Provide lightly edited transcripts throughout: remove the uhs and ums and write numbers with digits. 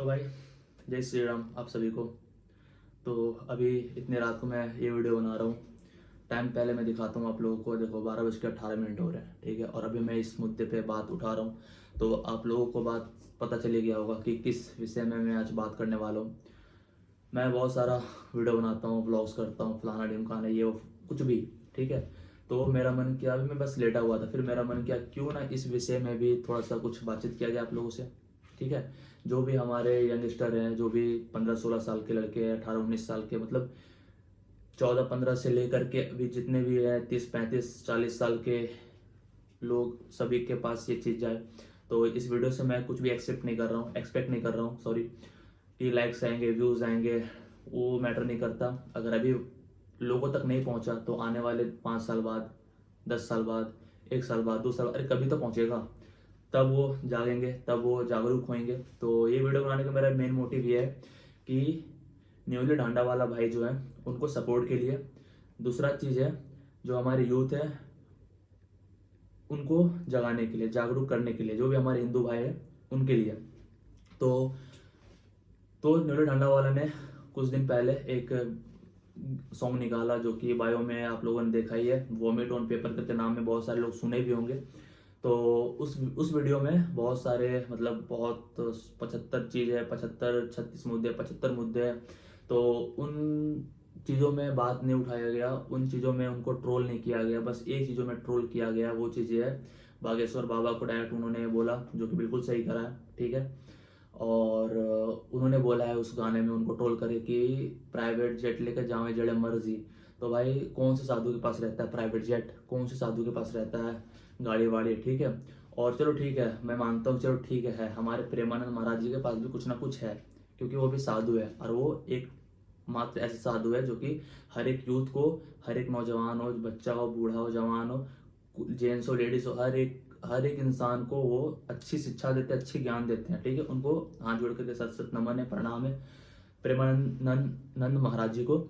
तो भाई जय श्री राम आप सभी को। तो अभी इतनी रात को मैं ये वीडियो बना रहा हूँ। टाइम पहले मैं दिखाता हूँ आप लोगों को। देखो 12:18 हो रहे हैं, ठीक है। और अभी मैं इस मुद्दे पे बात उठा रहा हूँ तो आप लोगों को बात पता चले गया होगा कि किस विषय में मैं आज बात करने वाला हूँ। मैं बहुत सारा वीडियो बनाता हूँ, ब्लॉग्स करता हूँ, फलाना ढिमकाना ये वो, कुछ भी, ठीक है। तो मेरा मन किया, अभी मैं बस लेटा हुआ था, फिर मेरा मन किया क्यों ना इस विषय में भी थोड़ा सा कुछ बातचीत किया जाए आप लोगों से, ठीक है। जो भी हमारे यंगस्टर हैं, जो भी 15-16 साल के लड़के हैं, 18-19 साल के, मतलब 14-15 से लेकर के अभी जितने भी हैं 30-35-40 साल के लोग, सभी के पास ये चीज़ जाए। तो इस वीडियो से मैं कुछ भी एक्सपेक्ट नहीं कर रहा हूँ, सॉरी, कि लाइक्स आएंगे, व्यूज़ आएंगे, वो मैटर नहीं करता। अगर अभी लोगों तक नहीं पहुंचा तो आने वाले 5 साल बाद, 10 साल बाद, 1 साल बाद, 2 साल, अरे कभी तो पहुंचेगा। तब वो जागेंगे, तब वो जागरूक होंगे। तो ये वीडियो बनाने का मेरा मेन मोटिव ये है कि न्यूली डांडा वाला भाई जो है उनको सपोर्ट के लिए। दूसरा चीज़ है, जो हमारे यूथ है उनको जगाने के लिए, जागरूक करने के लिए, जो भी हमारे हिंदू भाई है उनके लिए। तो न्यूली डांडा वाला ने कुछ दिन पहले एक सॉन्ग निकाला, जो कि बायो में आप लोगों ने देखा ही है, वॉमिट ऑन पेपर करके नाम में बहुत सारे लोग सुने भी होंगे। तो उस वीडियो में बहुत सारे, मतलब बहुत 75 चीज़ है, 75-36 मुद्दे, 75 मुद्दे हैं। तो उन चीज़ों में बात नहीं उठाया गया, उन चीज़ों में उनको ट्रोल नहीं किया गया, बस एक चीज़ों में ट्रोल किया गया। वो चीज़ ये है, बागेश्वर बाबा को डायरेक्ट उन्होंने बोला, जो कि बिल्कुल सही करा है, ठीक है। और उन्होंने बोला है उस गाने में उनको ट्रोल करे कि प्राइवेट जेट लेकर जावे जड़े मर्जी। तो भाई कौन से साधु के पास रहता है प्राइवेट जेट, कौन से साधु के पास रहता है गाड़ी वाड़ी, ठीक है। और चलो ठीक है, मैं मानता हूँ, चलो ठीक है, हमारे प्रेमानंद महाराज जी के पास भी कुछ ना कुछ है, क्योंकि वो भी साधु है। और वो एक मात्र ऐसे साधु है जो कि हर एक यूथ को, हर एक नौजवान हो, बच्चा हो, बूढ़ा हो, जवान हो, जेंट्स हो, लेडीज हो, हर एक इंसान को वो अच्छी शिक्षा देते हैं, अच्छी ज्ञान देते हैं, ठीक है। उनको हाथ जोड़ करके सत सत नमन है, प्रणाम है प्रेमानंद नंद महाराज जी को।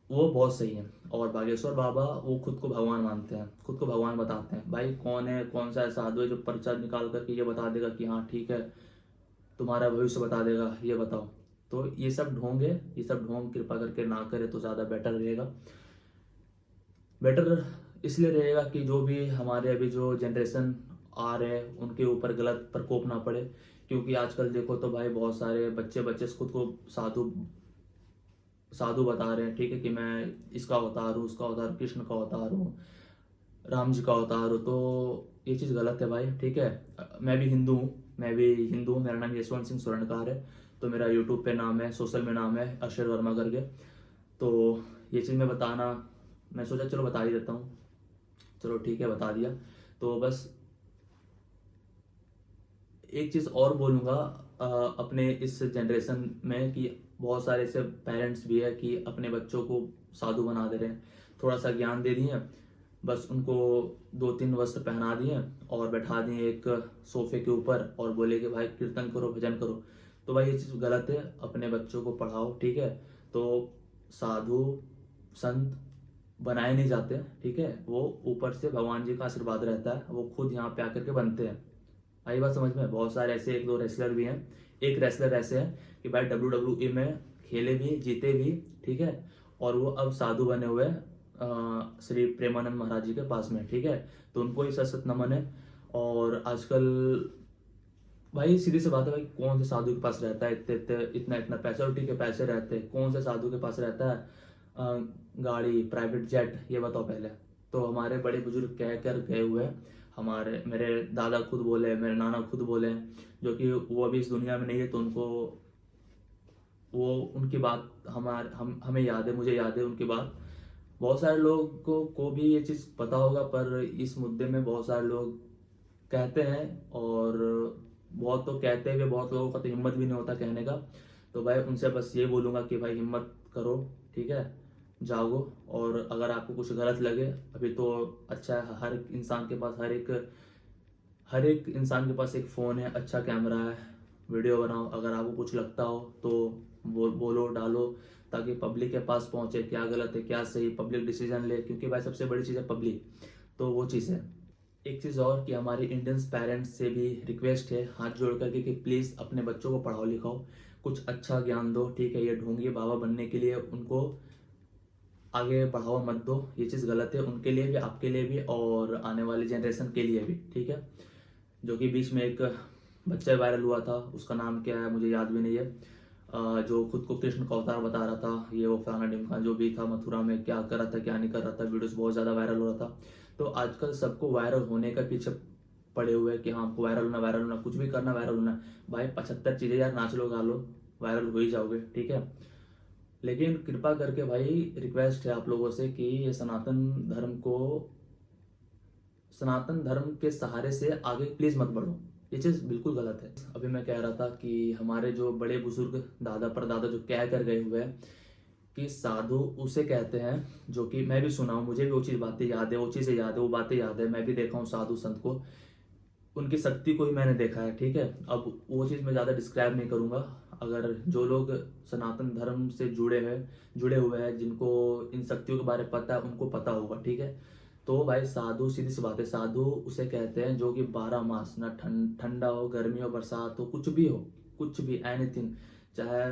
वो बहुत सही है। और बागेश्वर बाबा वो खुद को भगवान मानते हैं, खुद को भगवान बताते हैं। भाई कौन है, कौन सा ऐसा साधु है जो पर्चा निकाल करके ये बता देगा कि हाँ ठीक है, तुम्हारा भविष्य बता देगा, ये बताओ। तो ये सब ढोंग है, ये सब ढोंग कृपा करके ना करे तो ज़्यादा बेटर रहेगा। बेटर इसलिए रहेगा कि जो भी हमारे अभी जो जनरेशन आ रहे हैं उनके ऊपर गलत प्रकोप ना पड़े। क्योंकि आजकल देखो तो भाई बहुत सारे बच्चे खुद को साधु साधु बता रहे हैं, ठीक है, कि मैं इसका अवतार हूँ, उसका अवतार, कृष्ण का अवतार हूँ, राम जी का अवतार हूँ। तो ये चीज़ गलत है भाई, ठीक है। मैं भी हिंदू हूँ, मेरा नाम यशवंत सिंह स्वर्णकार है। तो मेरा यूट्यूब पे नाम है, सोशल में नाम है अक्षर वर्मा करके। तो ये चीज़ मैं बताना, मैं सोचा चलो बता ही देता हूँ। चलो ठीक है, बता दिया। तो बस एक चीज़ और बोलूँगा अपने इस जनरेशन में, कि बहुत सारे ऐसे पेरेंट्स भी है कि अपने बच्चों को साधु बना दे रहे हैं। थोड़ा सा ज्ञान दे दिए, बस उनको 2-3 वस्त्र पहना दिए और बैठा दिए एक सोफे के ऊपर और बोले कि भाई कीर्तन करो, भजन करो। तो भाई ये चीज़ गलत है, अपने बच्चों को पढ़ाओ, ठीक है। तो साधु संत बनाए नहीं जाते, ठीक है, वो ऊपर से भगवान जी का आशीर्वाद रहता है, वो खुद यहाँ पे आकर के बनते हैं। आई बात समझ में। बहुत सारे ऐसे 1-2 रेसलर भी हैं। एक रेसलर ऐसे हैं कि भाई WWE में खेले भी, जीते भी, ठीक है। और वो अब साधु बने हुए हैं श्री प्रेमानंद महाराज जी के पास में, ठीक है। तो उनको ही सत सत नमन है। और आजकल भाई सीधी सी बात है, भाई कौन से साधु के पास रहता है इतने इतने इतना इतना पैसा, और ठीक है पैसे रहते हैं, कौन से साधु के पास रहता है गाड़ी, प्राइवेट जेट, ये बताओ पहले। तो हमारे बड़े बुजुर्ग कह कर गए हुए हैं, हमारे मेरे दादा खुद बोले, मेरे नाना खुद बोले, जो कि वो अभी इस दुनिया में नहीं है, तो उनको वो उनकी बात हमें याद है, मुझे याद है उनकी बात। बहुत सारे लोगों को भी ये चीज़ पता होगा, पर इस मुद्दे में बहुत सारे लोग कहते हैं, और बहुत तो कहते हैं, बहुत लोगों का तो हिम्मत भी नहीं होता कहने का। तो भाई उनसे बस ये बोलूँगा कि भाई हिम्मत करो, ठीक है, जागो। और अगर आपको कुछ गलत लगे, अभी तो अच्छा है, हर इंसान के पास, हर एक इंसान के पास एक फ़ोन है, अच्छा कैमरा है, वीडियो बनाओ। अगर आपको कुछ लगता हो तो बोलो, डालो, ताकि पब्लिक के पास पहुंचे, क्या गलत है क्या सही, पब्लिक डिसीजन ले। क्योंकि भाई सबसे बड़ी चीज़ है पब्लिक, तो वो चीज़ है। एक चीज़ और कि हमारे इंडियंस पेरेंट्स से भी रिक्वेस्ट है हाथ जोड़ करके कि प्लीज़ अपने बच्चों को पढ़ाओ लिखाओ, कुछ अच्छा ज्ञान दो, ठीक है। ये ढोंगी बाबा बनने के लिए उनको आगे बढ़ावा मत दो, ये चीज़ गलत है उनके लिए भी, आपके लिए भी और आने वाली जनरेशन के लिए भी, ठीक है। जो कि बीच में एक बच्चा वायरल हुआ था, उसका नाम क्या है मुझे याद भी नहीं है, जो खुद को कृष्ण का अवतार बता रहा था, ये वो फलाना ढिमका जो भी था, मथुरा में क्या कर रहा था क्या नहीं कर रहा था, वीडियोस बहुत ज़्यादा वायरल हो रहा था। तो आजकल सबको वायरल होने का पीछे पड़े हुए हैं कि हाँ हमको वायरल होना, कुछ भी करना वायरल होना। भाई 75 चीज़ें यार, नाच लो गा लो, वायरल हो ही जाओगे, ठीक है। लेकिन कृपा करके भाई रिक्वेस्ट है आप लोगों से कि ये सनातन धर्म के सहारे से आगे प्लीज मत बढ़ो, ये चीज बिल्कुल गलत है। अभी मैं कह रहा था कि हमारे जो बड़े बुजुर्ग दादा परदादा जो कह कर गए हुए हैं कि साधु उसे कहते हैं, जो कि मैं भी सुना हूँ, मुझे भी वो चीज बातें याद है, वो चीजें याद है, वो बातें याद है, मैं भी देखा हूँ साधु संत को, उनकी शक्ति को ही मैंने देखा है, ठीक है। अब वो चीज़ मैं ज़्यादा डिस्क्राइब नहीं करूँगा। अगर जो लोग सनातन धर्म से जुड़े हुए हैं, जिनको इन शक्तियों के बारे में पता है, उनको पता होगा, ठीक है। तो भाई साधु, सीधी सी बात है, साधु उसे कहते हैं जो कि 12 मास, ना ठंडा हो, गर्मी हो, बरसात हो, कुछ भी एनीथिंग, चाहे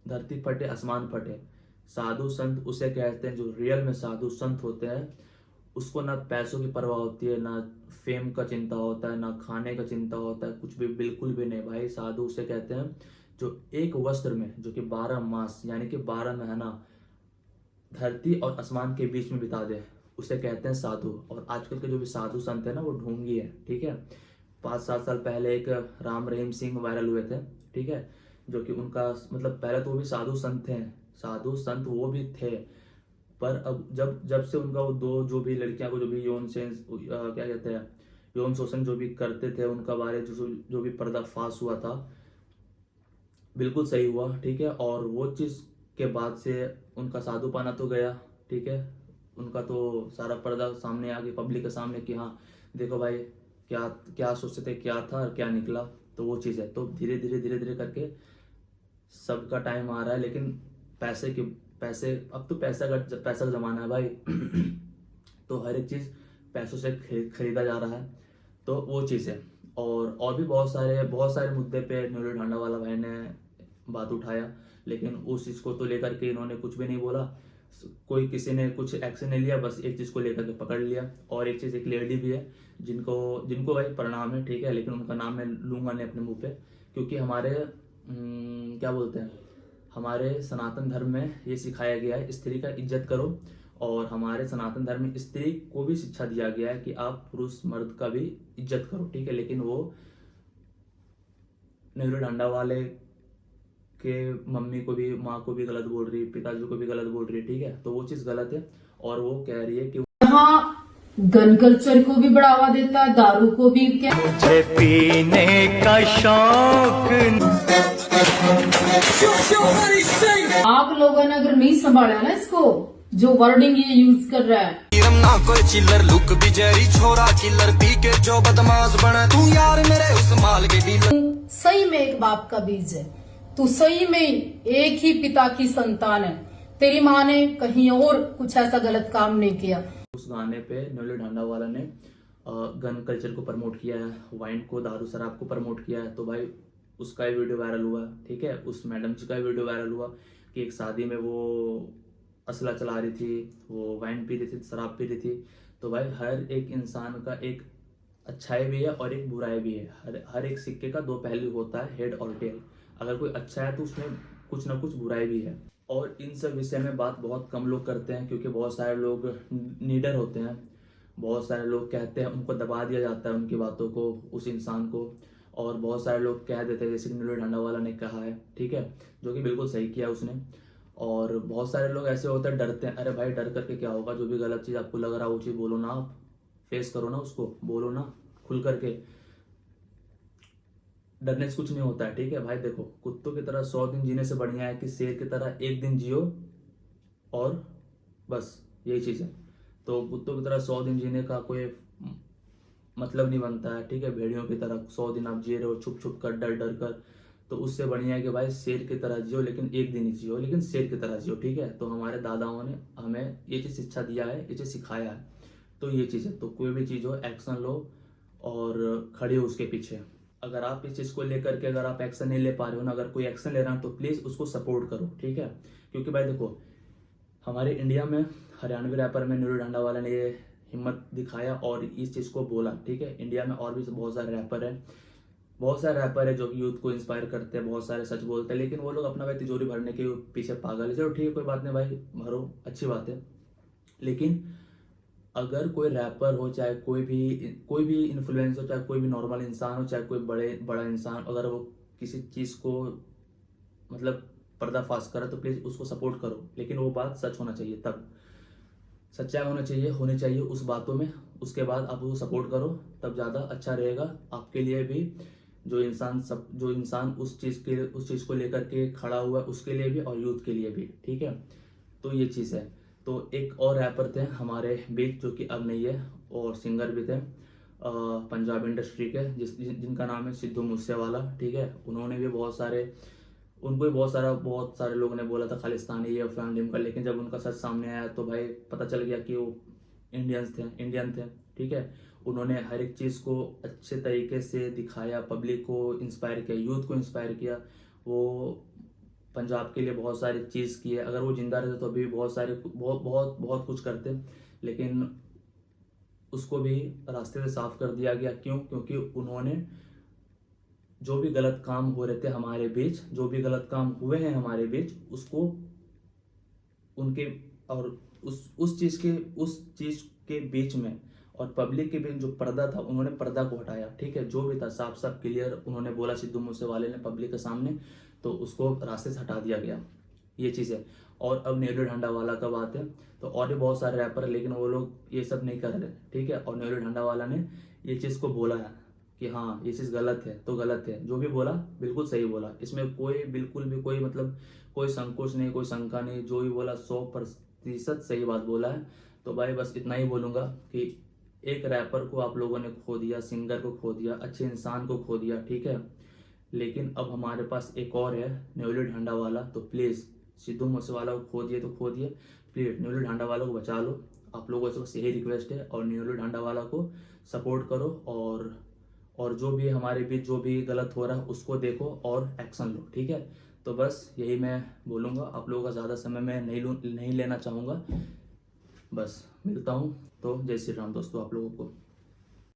धरती फटे आसमान फटे, साधु संत उसे कहते हैं जो रियल में साधु संत होते हैं। उसको ना पैसों की परवाह होती है, ना फेम का चिंता होता है, ना खाने का चिंता होता है, कुछ भी, बिल्कुल भी नहीं भाई। साधु उसे कहते हैं जो एक वस्त्र में, जो कि 12 मास यानी कि 12 महीना धरती और आसमान के बीच में बिता दे, उसे कहते हैं साधु। और आजकल के जो भी साधु संत है ना, वो ढोंगी है, ठीक है। 5-7 साल पहले एक राम रहीम सिंह वायरल हुए थे, ठीक है, जो कि उनका मतलब पहले तो वो भी साधु संत थे, साधु संत वो भी थे, पर अब जब जब से उनका वो दो जो भी लड़कियां को जो भी यौन सेंस क्या कहते हैं, यौन शोषण जो भी करते थे उनका बारे जो भी पर्दाफाश हुआ था, बिल्कुल सही हुआ, ठीक है। और वो चीज़ के बाद से उनका साधुपना तो गया, ठीक है, उनका तो सारा पर्दा सामने आ गया पब्लिक के सामने कि हाँ देखो भाई क्या क्या सोचते थे, क्या था और क्या निकला। तो वो चीज़ है, तो धीरे धीरे करके सबका टाइम आ रहा है, लेकिन पैसे अब तो पैसा का जमाना है भाई तो हर एक चीज़ पैसों से खरीदा जा रहा है, तो वो चीज़ है। और भी बहुत सारे मुद्दे पे न्यूली ढांडा वाला भाई ने बात उठाया, लेकिन उस चीज़ को तो लेकर के इन्होंने कुछ भी नहीं बोला, कोई किसी ने कुछ एक्शन नहीं लिया, बस एक चीज़ को लेकर के पकड़ लिया। और एक चीज़, एक लेडी भी है जिनको जिनको भाई प्रणाम है, ठीक है, लेकिन उनका नाम मैं लूंगा नहीं अपने मुंह पे, क्योंकि हमारे क्या बोलते हैं, हमारे सनातन धर्म में ये सिखाया गया है स्त्री का इज्जत करो, और हमारे सनातन धर्म में स्त्री को भी शिक्षा दिया गया है कि आप पुरुष मर्द का भी इज्जत करो, ठीक है। लेकिन वो नेहरू डंडा वाले के मम्मी को भी, माँ को भी गलत बोल रही है, पिताजी को भी गलत बोल रही है, ठीक है, तो वो चीज़ गलत है। और वो कह रही है कि यहाँ गन कल्चर को भी बढ़ावा देता है, दारू को भी, क्या मुझे पीने का शौक। आप लोगों ने अगर नहीं संभाला ना इसको, जो वर्डिंग ये यूज कर रहा है, ना कोई चिल्लर लुक भी जेरी छोरा किलर पी के जो बदमाश बने, तू यार मेरे उस माल के डीलर। सही में एक बाप का बीज है, तू सही में एक ही पिता की संतान है, तेरी माँ ने कहीं और कुछ ऐसा गलत काम नहीं किया। उस गाने पे न्यूली ढांडा वाला ने गन कल्चर को प्रमोट किया है, वाइन को, दारू शराब को प्रमोट किया है, तो भाई उसका ही वीडियो वायरल हुआ, ठीक है। उस मैडम जी का वीडियो वायरल हुआ कि एक शादी में वो असला चला रही थी, वो वाइन पी रही थी, शराब पी रही थी। तो भाई हर एक इंसान का एक अच्छाई भी है और एक बुराई भी है, हर एक सिक्के का दो पहलू होता है, हेड और टेल। अगर कोई अच्छा है तो उसमें कुछ ना कुछ बुराई भी है। और इन सब विषय में बात बहुत कम लोग करते हैं, क्योंकि बहुत सारे लोग नीडर होते हैं, बहुत सारे लोग कहते हैं, उनको दबा दिया जाता है उनकी बातों को, उस इंसान को। और बहुत सारे लोग कह देते हैं, जैसे कि नीलू ढांडा वाला ने कहा है, ठीक है, जो कि बिल्कुल सही किया उसने। और बहुत सारे लोग ऐसे होते हैं, डरते हैं, अरे भाई डर करके क्या होगा, जो भी गलत चीज़ आपको लग रहा है वो चीज़ बोलो ना, आप फेस करो ना उसको, बोलो ना खुल करके, डरने से कुछ नहीं होता है, ठीक है भाई। देखो कुत्तों की तरह 100 दिन जीने से बढ़िया है कि शेर की तरह एक दिन जियो और बस, यही चीज़ है। तो कुत्तों की तरह 100 दिन जीने का कोई मतलब नहीं बनता है, ठीक है। भेड़ियों की तरह 100 दिन आप जी रहे हो छुप छुप कर, डर डर कर, तो उससे बढ़िया है कि भाई शेर की तरह जियो, लेकिन एक दिन ही जियो, लेकिन शेर की तरह जियो, ठीक है। तो हमारे दादाओं ने हमें ये चीज़ शिक्षा दिया है, ये चीज़ सिखाया है, तो ये चीज़ है, तो कोई भी चीज़ हो एक्शन लो और खड़े हो उसके पीछे। अगर आप इस चीज़ को लेकर के अगर आप एक्शन नहीं ले पा रहे हो ना, अगर कोई एक्शन ले रहा है तो प्लीज़ उसको सपोर्ट करो, ठीक है। क्योंकि भाई देखो, हमारे इंडिया में हरियाणवी रैपर में नीरू ढांडा वाला ने ये हिम्मत दिखाया और इस चीज़ को बोला, ठीक है। इंडिया में और भी बहुत सारे रैपर हैं, बहुत सारे रैपर है जो कि यूथ को इंस्पायर करते हैं, बहुत सारे सच बोलते हैं, लेकिन वो लोग अपना भाई तिजोरी भरने के पीछे पागल है। चलो ठीक है, कोई बात नहीं भाई, भरो, अच्छी बात है। लेकिन अगर कोई रैपर हो, चाहे कोई भी इन्फ्लुएंसर हो, चाहे कोई भी नॉर्मल इंसान हो, चाहे कोई बड़ा इंसान, अगर वो किसी चीज़ को मतलब पर्दाफाश करे तो प्लीज़ उसको सपोर्ट करो, लेकिन वो बात सच होना चाहिए, तब सच्चाई होनी चाहिए उस बातों में, उसके बाद आप उसको सपोर्ट करो, तब ज़्यादा अच्छा रहेगा आपके लिए भी। जो इंसान उस चीज़ को लेकर के खड़ा हुआ है उसके लिए भी और यूथ के लिए भी, ठीक है। तो ये चीज़ है। तो एक और रैपर थे हमारे बीच जो कि अब नहीं है, और सिंगर भी थे पंजाब इंडस्ट्री के, जिनका नाम है सिद्धू मूसेवाला, ठीक है। उन्होंने भी उनको भी बहुत सारे लोगों ने बोला था खालिस्तानी ये फलान का, लेकिन जब उनका सच सामने आया तो भाई पता चल गया कि वो इंडियन थे, ठीक है। उन्होंने हर एक चीज़ को अच्छे तरीके से दिखाया, पब्लिक को इंस्पायर किया, यूथ को इंस्पायर किया। वो पंजाब के लिए बहुत सारी चीज़ की है, अगर वो जिंदा रहते तो अभी बहुत कुछ करते, लेकिन उसको भी रास्ते से साफ कर दिया गया। क्यों? क्योंकि उन्होंने जो भी गलत काम हो रहे थे हमारे बीच, जो भी गलत काम हुए हैं हमारे बीच, उसको उनके और उस चीज़ के बीच में और पब्लिक के बीच जो पर्दा था, उन्होंने पर्दा को हटाया, ठीक है। जो भी था साफ साफ क्लियर उन्होंने बोला सिद्धू मूसेवाले ने पब्लिक के सामने, तो उसको रास्ते से हटा दिया गया, ये चीज़ है। और अब नीरू ढांडा वाला का बात है, तो और भी बहुत सारे रैपर है, लेकिन वो लोग ये सब नहीं कर रहे, ठीक है। और नीरू ढांडा वाला ने ये चीज़ को बोला है कि हाँ ये चीज़ गलत है तो गलत है, जो भी बोला बिल्कुल सही बोला, इसमें बिल्कुल भी कोई मतलब कोई संकोच नहीं, कोई शंका नहीं, जो भी बोला 100% सही बात बोला है। तो भाई बस इतना ही बोलूँगा कि एक रैपर को आप लोगों ने खो दिया, सिंगर को खो दिया, अच्छे इंसान को खो दिया, ठीक है। लेकिन अब हमारे पास एक और है नीरू ढांडा वाला, तो प्लीज़ सिद्धू मूसेवाला को खो दिए, प्लीज़ नीरू ढांडा वाला को बचा लो। आप लोगों से बस यही रिक्वेस्ट है, और नीरू ढांडा वाला को सपोर्ट करो, और जो भी हमारे बीच जो भी गलत हो रहा है उसको देखो और एक्शन लो, ठीक है। तो बस यही मैं बोलूँगा, आप लोगों का ज़्यादा समय मैं नहीं लेना चाहूँगा, बस मिलता हूँ। तो जय श्री राम दोस्तों आप लोगों को।